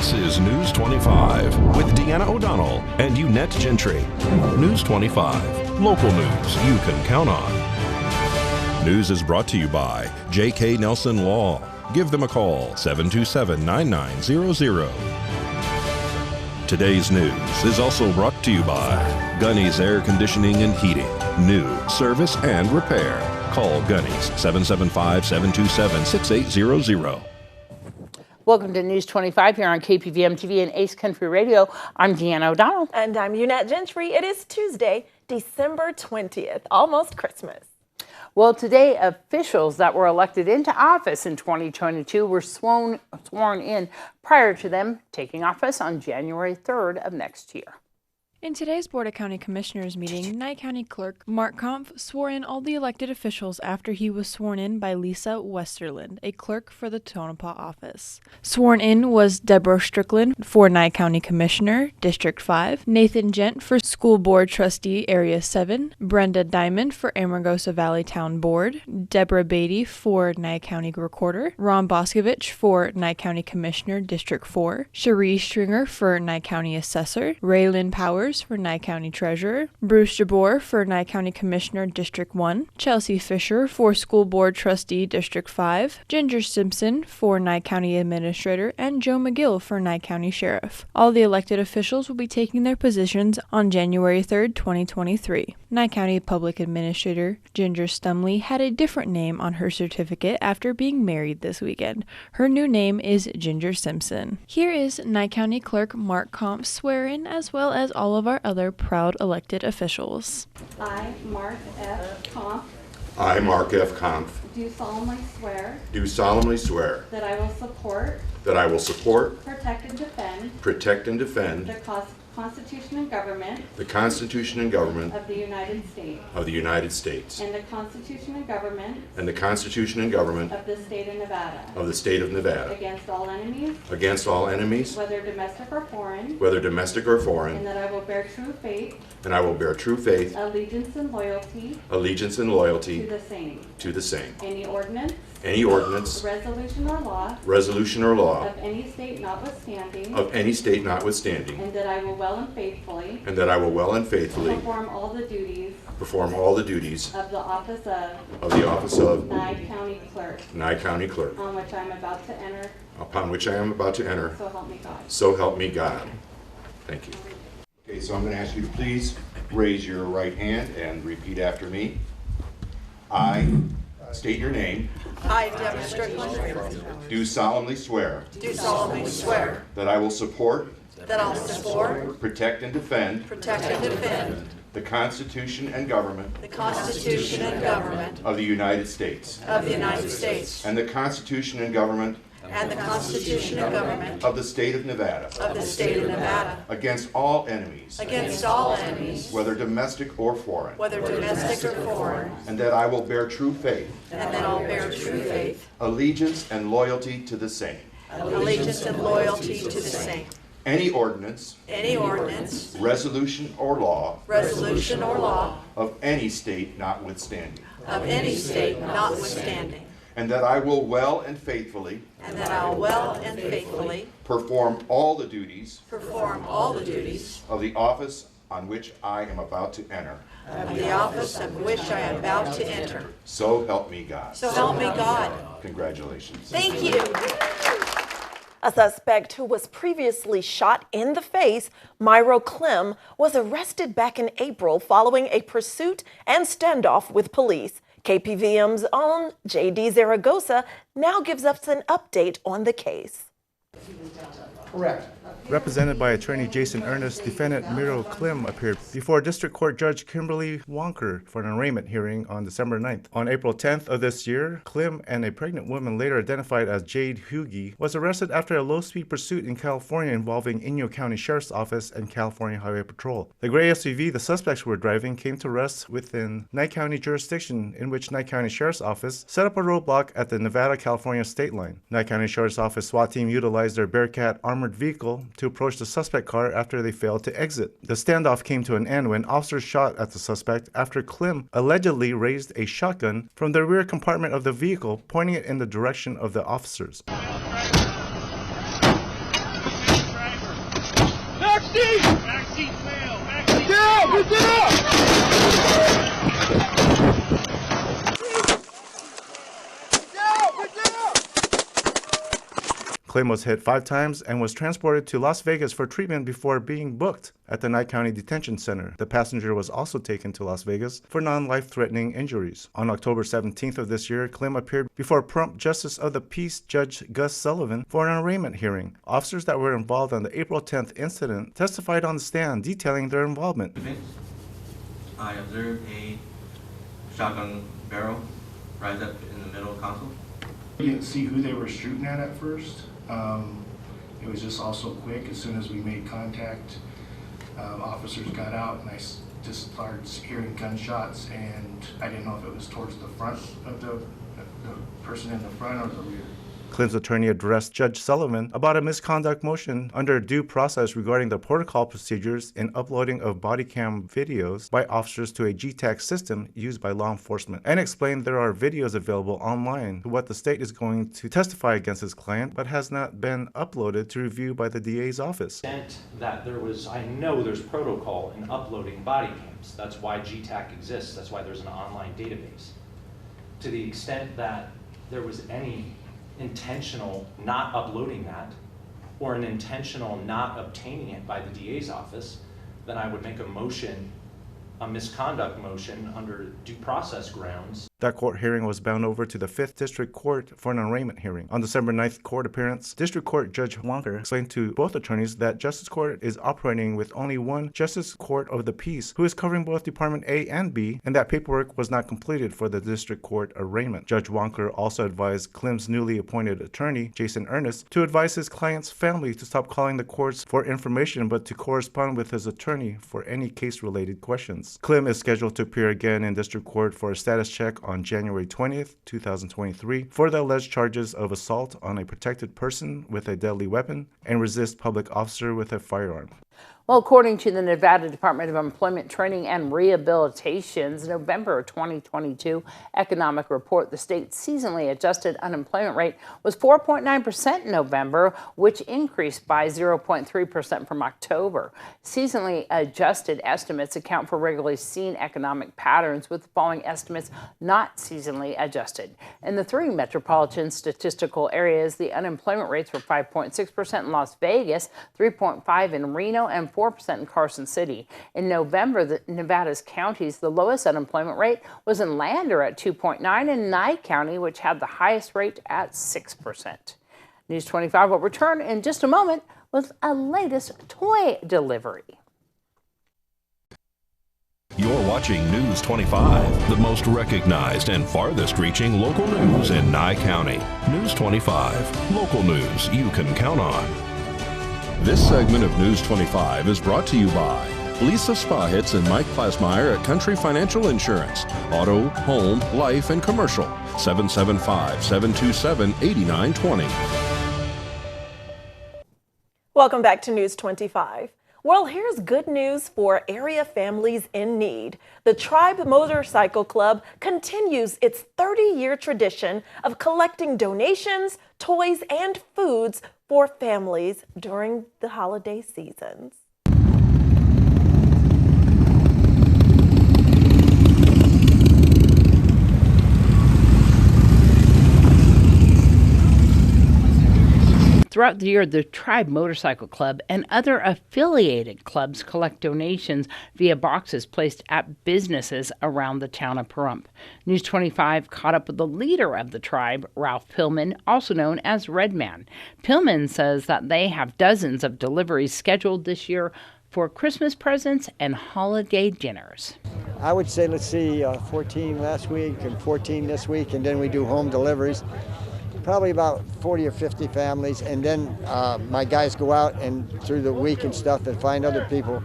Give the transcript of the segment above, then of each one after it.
This is News 25 with Deanna O'Donnell and Unette Gentry. News 25, local news you can count on. News is brought to you by J.K. Nelson Law. Give them a call, 727-9900. Today's news is also brought to you by Gunny's Air Conditioning and Heating. New service and repair. Call Gunny's 775-727-6800. Welcome to News 25 here on KPVM TV and Ace Country Radio. I'm Deanna O'Donnell. And I'm Unette Gentry. It is Tuesday, December 20th, almost Christmas. Well, today, officials that were elected into office in 2022 were sworn in prior to them taking office on January 3rd of next year. In today's Board of County Commissioners meeting, Nye County Clerk Mark Kampf swore in all the elected officials after he was sworn in by Lisa Westerland, a clerk for the Tonopah office. Sworn in was Deborah Strickland for Nye County Commissioner, District 5, Nathan Gent for School Board Trustee, Area 7, Brenda Diamond for Amargosa Valley Town Board, Deborah Beatty for Nye County Recorder, Ron Boscovich for Nye County Commissioner, District 4, Cherie Stringer for Nye County Assessor, Raylyn Powers for Nye County Treasurer, Bruce Jabor for Nye County Commissioner, District 1, Chelsea Fisher for School Board Trustee, District 5, Ginger Simpson for Nye County Administrator, and Joe McGill for Nye County Sheriff. All the elected officials will be taking their positions on January 3rd, 2023. Nye County Public Administrator Ginger Stumley had a different name on her certificate after being married this weekend. Her new name is Ginger Simpson. Here is Nye County Clerk Mark Kampf swear-in, as well as all of our other proud elected officials. I, Mark F. Kampf, I, Mark F. Kampf, do solemnly swear that I will support, protect, and defend the Constitution and government of the United States and the Constitution and government of the State of Nevada against all enemies, whether domestic or foreign, and that I will bear true faith, allegiance and loyalty to the same. Any ordinance, resolution or law of any state notwithstanding, and that I will well and faithfully perform all the duties of the office of Nye County Clerk, on which I am about to enter. So help me God. Thank you. Okay, so I'm going to ask you to please raise your right hand and repeat after me. I state your name. I, Deborah Strickland, Do solemnly swear that I will support, protect, and defend the Constitution and government of the United States and the Constitution and government of the State of Nevada against all enemies, whether domestic or foreign, and that I will bear true faith, allegiance and loyalty to the same. Any ordinance, resolution or law of any state notwithstanding, and that I will well and faithfully perform all the duties of the office on which I am about to enter. So help me God. Congratulations. Thank you. A suspect who was previously shot in the face, Myro Clem, was arrested back in April following a pursuit and standoff with police. KPVM's own J.D. Zaragoza now gives us an update on the case. Correct. Represented by attorney Jason Ernest, defendant Myro Clem appeared before District Court Judge Kimberly Wonker for an arraignment hearing on December 9th. On April 10th of this year, Clem and a pregnant woman later identified as Jade Hughey was arrested after a low-speed pursuit in California involving Inyo County Sheriff's Office and California Highway Patrol. The gray SUV the suspects were driving came to rest within Nye County jurisdiction, in which Nye County Sheriff's Office set up a roadblock at the Nevada-California state line. Nye County Sheriff's Office SWAT team utilized their Bearcat armored vehicle to approach the suspect car after they failed to exit. The standoff came to an end when officers shot at the suspect after Clem allegedly raised a shotgun from the rear compartment of the vehicle, pointing it in the direction of the officers. Backseat! Backseat fail! Backseat! Down! Put down! Clem was hit 5 times and was transported to Las Vegas for treatment before being booked at the Nye County Detention Center. The passenger was also taken to Las Vegas for non-life-threatening injuries. On October 17th of this year, Clem appeared before Pahrump Justice of the Peace Judge Gus Sullivan for an arraignment hearing. Officers that were involved on the April 10th incident testified on the stand detailing their involvement. I observed a shotgun barrel rise up in the middle console. We didn't see who they were shooting at first. It was just also quick. As soon as we made contact, officers got out, and I just started hearing gunshots, and I didn't know if it was towards the front of the person in the front or the rear. Clem's attorney addressed Judge Sullivan about a misconduct motion under due process regarding the protocol procedures in uploading of body cam videos by officers to a GTAC system used by law enforcement, and explained there are videos available online to what the state is going to testify against his client, but has not been uploaded to review by the DA's office. That I know there's protocol in uploading body cams. That's why GTAC exists. That's why there's an online database. To the extent that there was any intentional not uploading that or an intentional not obtaining it by the DA's office, then I would make a motion, a misconduct motion under due process grounds. That court hearing was bound over to the 5th District Court for an arraignment hearing. On December 9th court appearance, District Court Judge Wonker explained to both attorneys that Justice Court is operating with only one Justice Court of the Peace who is covering both Department A and B, and that paperwork was not completed for the District Court arraignment. Judge Wonker also advised Clem's newly appointed attorney, Jason Ernest, to advise his client's family to stop calling the courts for information but to correspond with his attorney for any case-related questions. Clem is scheduled to appear again in District Court for a status check on January 20th, 2023 for the alleged charges of assault on a protected person with a deadly weapon and resist public officer with a firearm. Well, according to the Nevada Department of Employment, Training, and Rehabilitation's November 2022 economic report, the state's seasonally adjusted unemployment rate was 4.9% in November, which increased by 0.3% from October. Seasonally adjusted estimates account for regularly seen economic patterns, with the following estimates not seasonally adjusted. In the 3 metropolitan statistical areas, the unemployment rates were 5.6% in Las Vegas, 3.5% in Reno, and 4% in Carson City. In November, Nevada's counties, the lowest unemployment rate was in Lander at 2.9% and Nye County, which had the highest rate at 6%. News 25 will return in just a moment with a latest toy delivery. You're watching News 25, the most recognized and farthest reaching local news in Nye County. News 25, local news you can count on. This segment of News 25 is brought to you by Lisa Spahitz and Mike Plasmeyer at Country Financial Insurance. Auto, home, life, and commercial. 775-727-8920. Welcome back to News 25. Well, here's good news for area families in need. The Tribe Motorcycle Club continues its 30-year tradition of collecting donations, toys, and foods for families during the holiday seasons. Throughout the year, the Tribe Motorcycle Club and other affiliated clubs collect donations via boxes placed at businesses around the town of Pahrump. News 25 caught up with the leader of the tribe, Ralph Pillman, also known as Redman. Pillman says that they have dozens of deliveries scheduled this year for Christmas presents and holiday dinners. I would say, 14 last week and 14 this week, and then we do home deliveries. Probably about 40 or 50 families, and then my guys go out and through the week and stuff and find other people.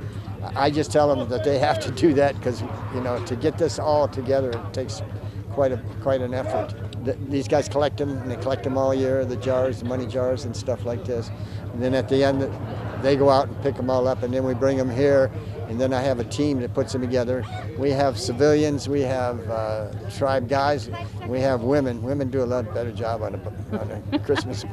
I just tell them that they have to do that because, to get this all together, it takes quite an effort. These guys collect them, and they collect them all year, the jars, the money jars and stuff like this. And then at the end, they go out and pick them all up, and then we bring them here, and then I have a team that puts them together. We have civilians, we have tribe guys, we have women. Women do a lot better job on a Christmas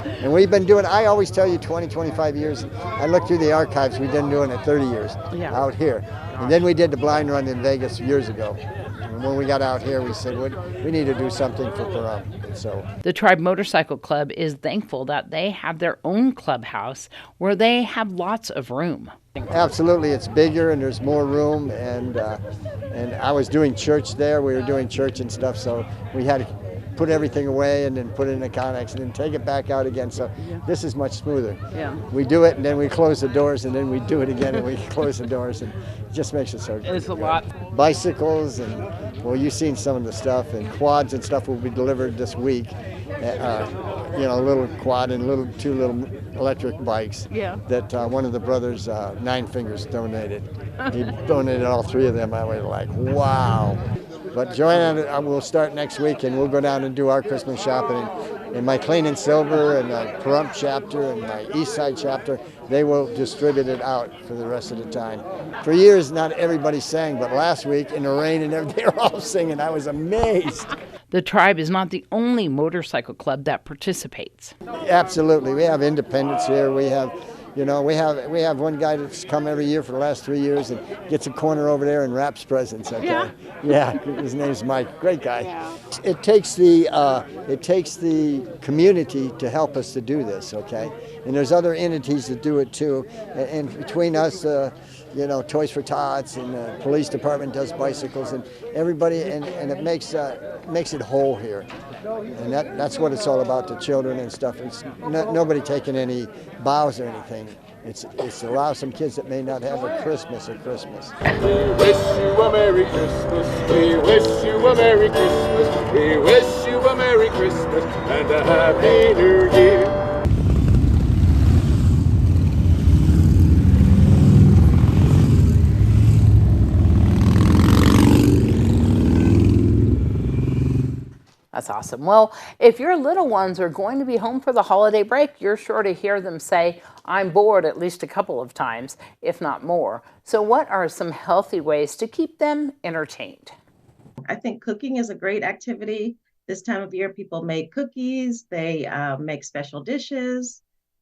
And we've been doing, I always tell you 20, 25 years. I look through the archives, we've been doing it 30 years out here. And then we did the blind run in Vegas years ago. And when we got out here, we said, we need to do something for Pahrump. And so The Tribe Motorcycle Club is thankful that they have their own clubhouse where they have lots of room. absolutely, it's bigger and there's more room. And I was doing church there. We were doing church and stuff, so we had to put everything away and then put it in the Connex and then take it back out again. So this is much smoother. Yeah. We do it and then we close the doors and then we do it again and we close the doors, and it just makes it so good. It's a lot. Bicycles and, well, you've seen some of the stuff, and quads and stuff will be delivered this week. A little quad and two little electric bikes that one of the brothers, Nine Fingers, donated. He donated all three of them. I was like, wow. But Joanna will start next week, and we'll go down and do our Christmas shopping. In my Clean and Silver and my Pahrump chapter and my East Side chapter, they will distribute it out for the rest of the time. For years, not everybody sang, but last week in the rain and everything, they were all singing. I was amazed. The Tribe is not the only motorcycle club that participates. Absolutely. We have independents here. We have one guy that's come every year for the last 3 years and gets a corner over there and wraps presents. Okay? Yeah. His name's Mike. Great guy. Yeah. It takes the community to help us to do this. Okay, and there's other entities that do it too. And between us, Toys for Tots and the police department does bicycles, and everybody, and it makes it whole here. And that's what it's all about, the children and stuff. It's nobody taking any bows or anything. It's to allow some kids that may not have a Christmas. We wish you a Merry Christmas. We wish you a Merry Christmas. We wish you a Merry Christmas and a Happy New Year. That's awesome. Well, if your little ones are going to be home for the holiday break, you're sure to hear them say, "I'm bored," at least a couple of times, if not more. So what are some healthy ways to keep them entertained? I think cooking is a great activity. This time of year, people make cookies, they make special dishes.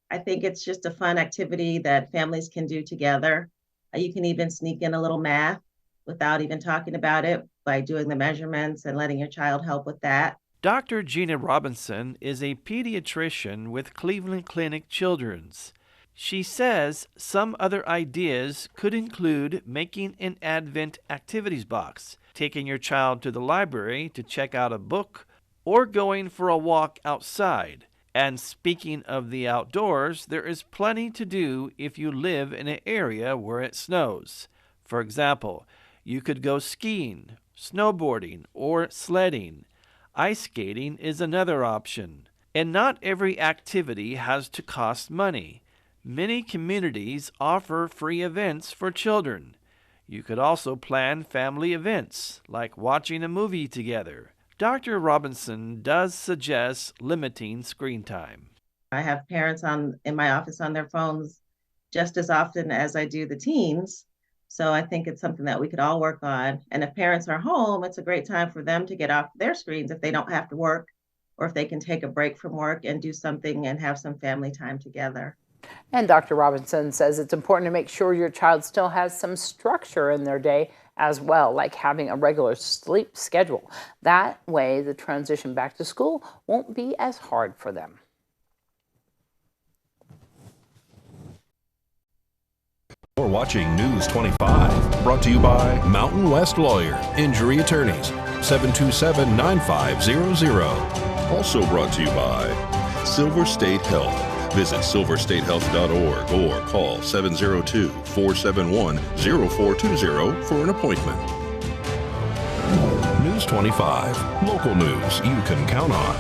I think it's just a fun activity that families can do together. You can even sneak in a little math without even talking about it by doing the measurements and letting your child help with that. Dr. Gina Robinson is a pediatrician with Cleveland Clinic Children's. She says some other ideas could include making an Advent activities box, taking your child to the library to check out a book, or going for a walk outside. And speaking of the outdoors, there is plenty to do if you live in an area where it snows. For example, you could go skiing, snowboarding, or sledding. Ice skating is another option. And not every activity has to cost money. Many communities offer free events for children. You could also plan family events, like watching a movie together. Dr. Robinson does suggest limiting screen time. I have parents in my office on their phones just as often as I do the teens. So I think it's something that we could all work on. And if parents are home, it's a great time for them to get off their screens if they don't have to work, or if they can take a break from work and do something and have some family time together. And Dr. Robinson says it's important to make sure your child still has some structure in their day as well, like having a regular sleep schedule. That way, the transition back to school won't be as hard for them. You're watching News 25, brought to you by Mountain West Lawyer, Injury Attorneys, 727-9500. Also brought to you by Silver State Health. Visit silverstatehealth.org or call 702-471-0420 for an appointment. News 25, local news you can count on.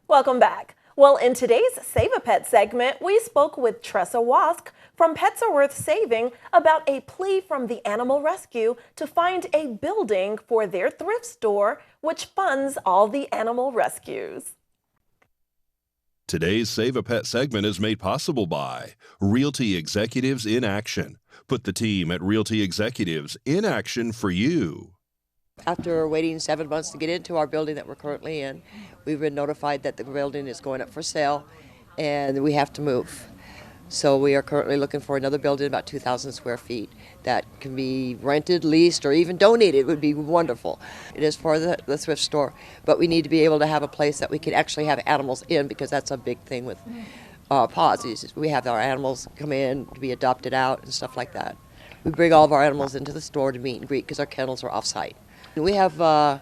Welcome back. Well, in today's Save a Pet segment, we spoke with Tressa Wask from Pets Are Worth Saving about a plea from the Animal Rescue to find a building for their thrift store, which funds all the animal rescues. Today's Save a Pet segment is made possible by Realty Executives in Action. Put the team at Realty Executives in action for you. After waiting 7 months to get into our building that we're currently in, we've been notified that the building is going up for sale and we have to move. So we are currently looking for another building about 2,000 square feet that can be rented, leased, or even donated. It would be wonderful. It is for the thrift store, but we need to be able to have a place that we can actually have animals in, because that's a big thing with paws. We have our animals come in to be adopted out and stuff like that. We bring all of our animals into the store to meet and greet because our kennels are off-site. We have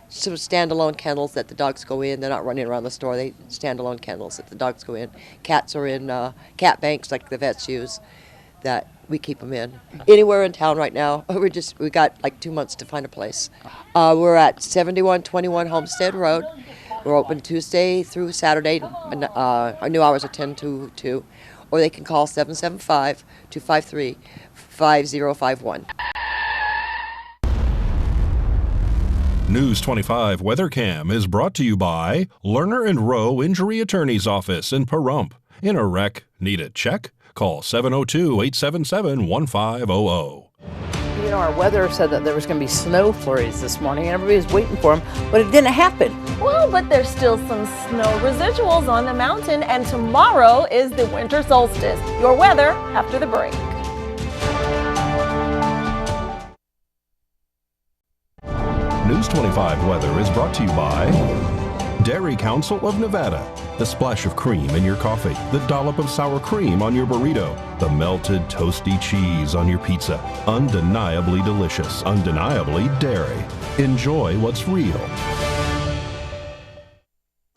some standalone kennels that the dogs go in. They're not running around the store. They standalone kennels that the dogs go in. Cats are in cat banks like the vets use that we keep them in. Anywhere in town right now. We got like 2 months to find a place. We're at 7121 Homestead Road. We're open Tuesday through Saturday. Our new hours are 10 to 2. Or they can call 775-253-5051. News 25 WeatherCam is brought to you by Lerner and Rowe Injury Attorney's Office in Pahrump. In a wreck, need a check? Call 702-877-1500. You know, our weather said that there was going to be snow flurries this morning, and everybody was waiting for them, but it didn't happen. Well, but there's still some snow residuals on the mountain, and tomorrow is the winter solstice. Your weather after the break. News 25 weather is brought to you by Dairy Council of Nevada. The splash of cream in your coffee, the dollop of sour cream on your burrito, the melted toasty cheese on your pizza. Undeniably delicious, undeniably dairy. Enjoy what's real.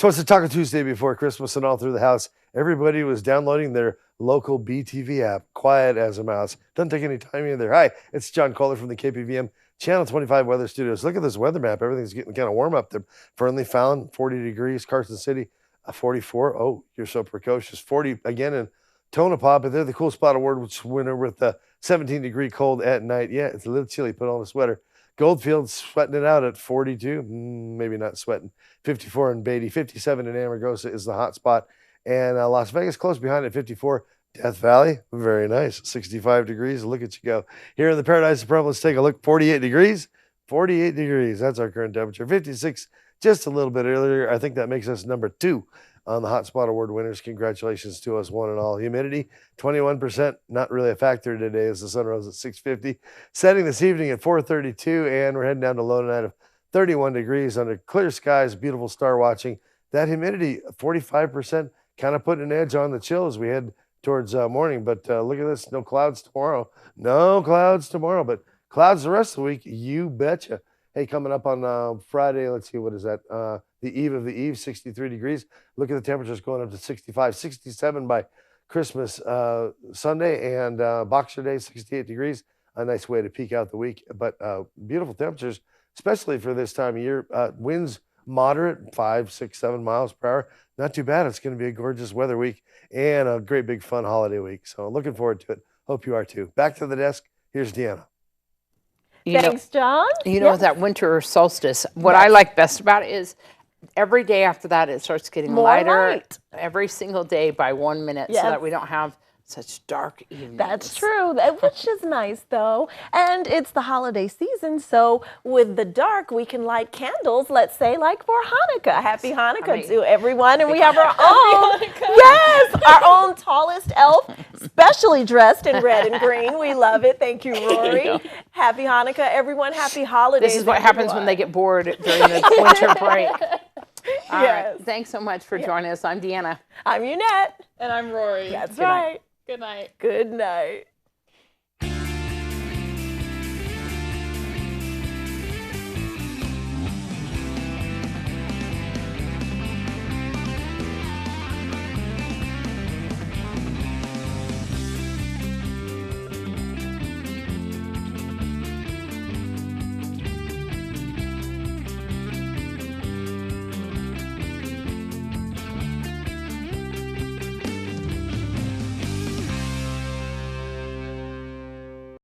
So it's a Taco Tuesday before Christmas, and all through the house, everybody was downloading their local BTV app, quiet as a mouse. Doesn't take any time either. Hi, it's John Kohler from the KPVM Channel 25 Weather Studios. Look at this weather map. Everything's getting kind of warm up there. Fernley Found, 40 degrees. Carson City, 44. Oh, you're so precocious. 40 again in Tonopah, but they're the Cool Spot Award winner with 17-degree cold at night. Yeah, it's a little chilly. Put on a sweater. Goldfield's sweating it out at 42. Maybe not sweating. 54 in Beatty. 57 in Amargosa is the hot spot. And Las Vegas close behind at 54. Death Valley, very nice. 65 degrees. Look at you go. Here in the Paradise of Pahrump, let's take a look. 48 degrees. 48 degrees. That's our current temperature. 56 just a little bit earlier. I think that makes us number 2 on the Hot Spot Award winners. Congratulations to us, one and all. Humidity, 21%. Not really a factor today as the sun rose at 6:50. Setting this evening at 4:32, and we're heading down to low tonight of 31 degrees under clear skies. Beautiful star watching. That humidity, 45%, kind of putting an edge on the chill as we head towards morning. But look at this. No clouds tomorrow. No clouds tomorrow, but clouds the rest of the week. You betcha. Hey, coming up on Friday, let's see, what is that? The eve of the eve, 63 degrees. Look at the temperatures going up to 65, 67 by Christmas Sunday, and Boxer Day, 68 degrees. A nice way to peak out the week. But beautiful temperatures, especially for this time of year. Winds moderate, 5, 6, 7 miles per hour. Not too bad. It's going to be a gorgeous weather week and a great big fun holiday week. So looking forward to it. Hope you are too. Back to the desk. Here's Deanna. Thanks, John. You know, that winter solstice, what I like best about it is every day after that, it starts getting More lighter light. every single day by 1 minute, so Yes. that we don't have such dark evenings. That's true, which is nice though. And it's the holiday season, so with the dark, we can light candles, let's say like for Hanukkah. Happy Hanukkah to everyone. And we have our own, yes, our own tallest elf, specially dressed in red and green. We love it. Thank you, Rory. Happy Hanukkah, everyone. Happy holidays. This is what happens when they get bored during the winter break. All Yes. right. Thanks so much for joining us. I'm Deanna. I'm Unette. And I'm Rory. That's Good night. right. Good night. Good night.